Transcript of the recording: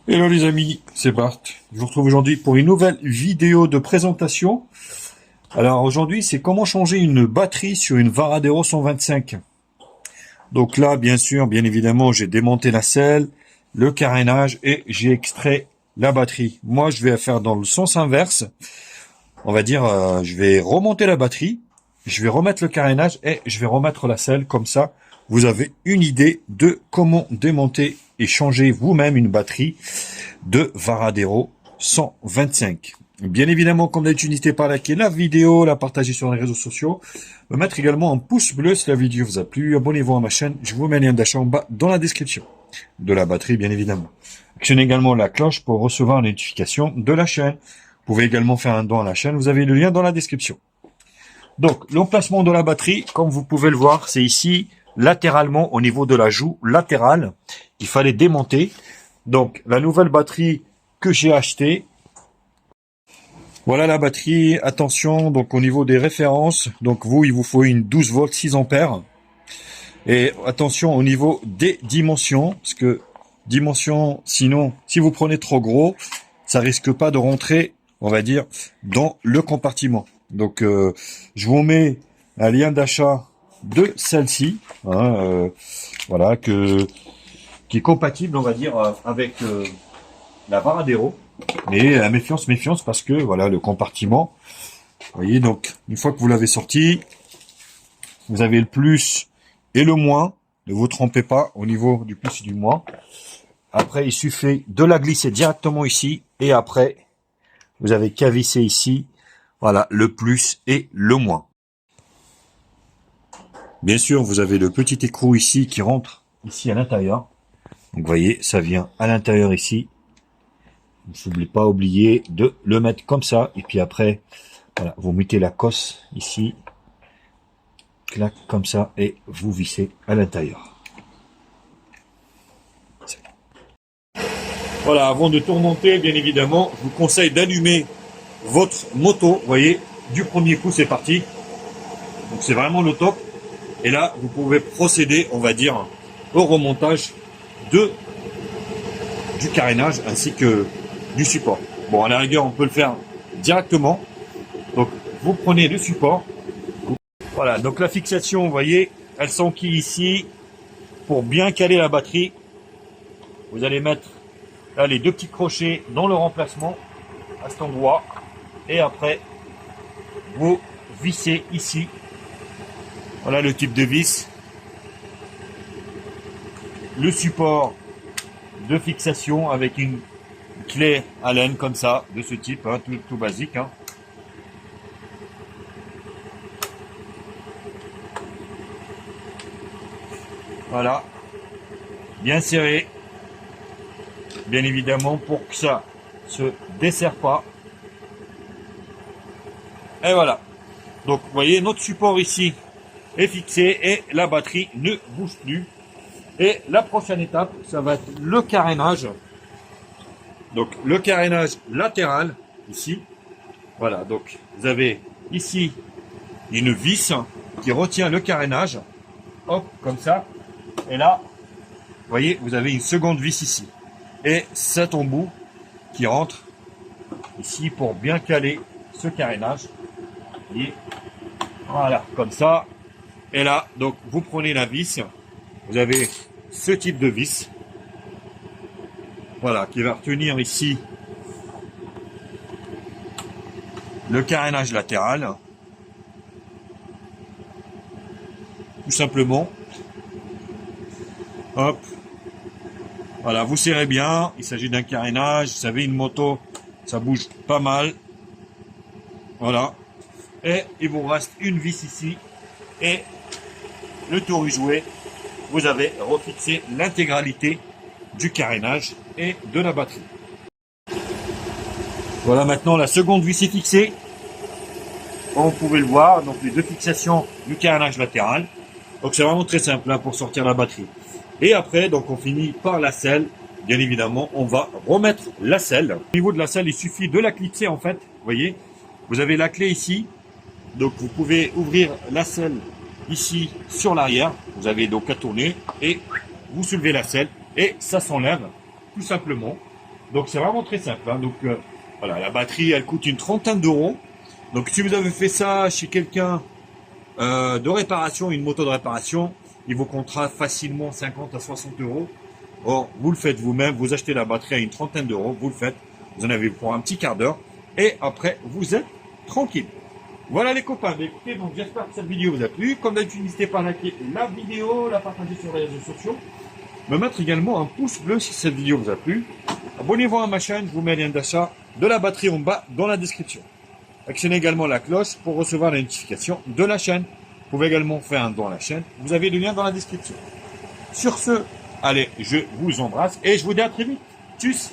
Hello les amis, c'est Bart. Je vous retrouve aujourd'hui pour une nouvelle vidéo de présentation. Alors aujourd'hui, c'est comment changer une batterie sur une Varadero 125. Donc là, bien sûr, bien évidemment, j'ai démonté la selle, le carénage et j'ai extrait la batterie. Moi, je vais faire dans le sens inverse. On va dire, je vais remonter la batterie, je vais remettre le carénage et je vais remettre la selle. Comme ça, vous avez une idée de comment démonter et changer vous-même une batterie de Varadero 125. Bien évidemment, comme d'habitude, n'hésitez pas à liker la vidéo, la partager sur les réseaux sociaux, me mettre également un pouce bleu si la vidéo vous a plu, abonnez-vous à ma chaîne, je vous mets le lien d'achat en bas dans la description, de la batterie bien évidemment. Actionnez également la cloche pour recevoir les notifications de la chaîne. Vous pouvez également faire un don à la chaîne, vous avez le lien dans la description. Donc, l'emplacement de la batterie, comme vous pouvez le voir, c'est ici, latéralement, au niveau de la joue latérale, qu'il fallait démonter. Donc, la nouvelle batterie que j'ai achetée, voilà la batterie. Attention, donc au niveau des références, donc il vous faut une 12 volts 6 ampères. Et attention au niveau des dimensions, parce que dimensions, sinon, si vous prenez trop gros, ça risque pas de rentrer, on va dire, dans le compartiment. Donc, je vous mets un lien d'achat de celle-ci, hein, voilà, qui est compatible, on va dire, avec la Varadero. Mais méfiance, méfiance, parce que voilà le compartiment. Vous voyez, donc une fois que vous l'avez sorti, vous avez le plus et le moins. Ne vous trompez pas au niveau du plus et du moins. Après, il suffit de la glisser directement ici. Et après, vous avez qu'à visser ici. Voilà, le plus et le moins. Bien sûr, vous avez le petit écrou ici qui rentre ici à l'intérieur. Donc, vous voyez, ça vient à l'intérieur ici. N'oubliez pas oublier de le mettre comme ça. Et puis après, voilà, vous mettez la cosse ici. Clac, comme ça. Et vous vissez à l'intérieur. Voilà, avant de tout remonter, bien évidemment, je vous conseille d'allumer votre moto. Vous voyez, du premier coup, c'est parti. Donc c'est vraiment le top. Et là, vous pouvez procéder, on va dire, au remontage du carénage ainsi que du support. Bon, à la rigueur, on peut le faire directement. Donc, vous prenez le support. Voilà, donc la fixation, vous voyez, elle s'enquille ici. Pour bien caler la batterie, vous allez mettre là les deux petits crochets dans le remplacement, à cet endroit. Et après, vous vissez ici. Voilà le type de vis. Le support de fixation avec une clé Allen comme ça, de ce type, hein, tout basique. Hein. Voilà, bien serré, bien évidemment pour que ça se desserre pas. Et voilà. Donc vous voyez, notre support ici est fixé et la batterie ne bouge plus. Et la prochaine étape, ça va être le carénage. Donc le carénage latéral ici. Voilà, donc vous avez ici une vis qui retient le carénage. Hop, comme ça. Et là, vous voyez, vous avez une seconde vis ici. Et cet embout qui rentre ici pour bien caler ce carénage. Et voilà, comme ça. Et là, donc vous prenez la vis. Vous avez ce type de vis. Voilà, qui va retenir ici le carénage latéral. Tout simplement. Hop. Voilà, vous serrez bien. Il s'agit d'un carénage. Vous savez, une moto, ça bouge pas mal. Voilà. Et il vous reste une vis ici. Et le tour est joué. Vous avez refixé l'intégralité du carénage et de la batterie. Voilà, maintenant la seconde vis est fixée. Comme vous pouvez le voir, donc les deux fixations du carénage latéral. Donc c'est vraiment très simple hein, pour sortir la batterie. Et après, donc on finit par la selle. Bien évidemment, on va remettre la selle. Au niveau de la selle, il suffit de la clipser en fait. Vous voyez, vous avez la clé ici. Donc vous pouvez ouvrir la selle ici sur l'arrière. Vous avez donc à tourner et vous soulevez la selle et ça s'enlève tout simplement. Donc c'est vraiment très simple. Hein. Donc voilà, la batterie, elle coûte une trentaine d'euros. Donc si vous avez fait ça chez quelqu'un de réparation, une moto de réparation, il vous coûtera facilement 50 à 60 euros. Or, vous le faites vous-même, vous achetez la batterie à une trentaine d'euros, vous le faites, vous en avez pour un petit quart d'heure, et après, vous êtes tranquille. Voilà les copains, écoutez, donc j'espère que cette vidéo vous a plu. Comme d'habitude, n'hésitez pas à liker la vidéo, la partager sur les réseaux sociaux, me mettre également un pouce bleu si cette vidéo vous a plu. Abonnez-vous à ma chaîne, je vous mets le lien d'achat de la batterie en bas dans la description. Actionnez également la cloche pour recevoir la notification de la chaîne. Vous pouvez également faire un don à la chaîne, vous avez le lien dans la description. Sur ce, allez, je vous embrasse et je vous dis à très vite. Tchuss!